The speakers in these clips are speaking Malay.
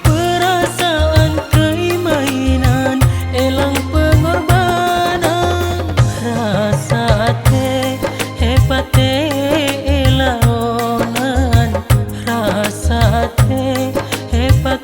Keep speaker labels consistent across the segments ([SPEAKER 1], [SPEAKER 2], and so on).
[SPEAKER 1] perasaan keimanan elang pengorbanan rasa hebat elaonan rasa hebat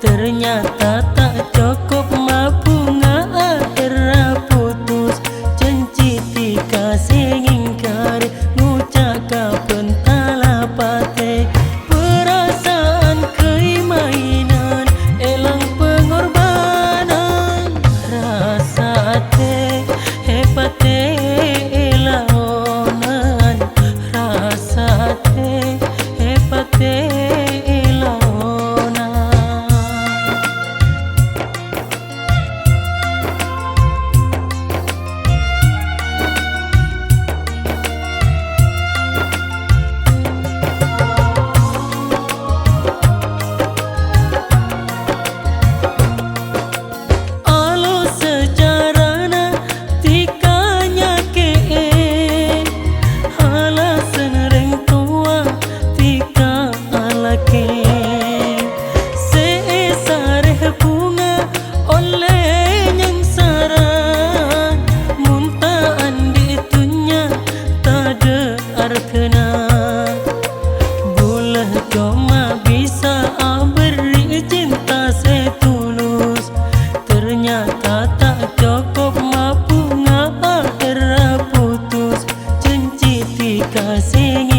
[SPEAKER 1] ternyata tak cukup mampu ngakera putus janji dikasih ingkar ngucap kapentala pate perasaan keimanan elang pengorbanan rasa hebat elaonan rasa hebat cuma bisa beri cinta setulus ternyata tak cukup mampu ngakera putus janji dikasih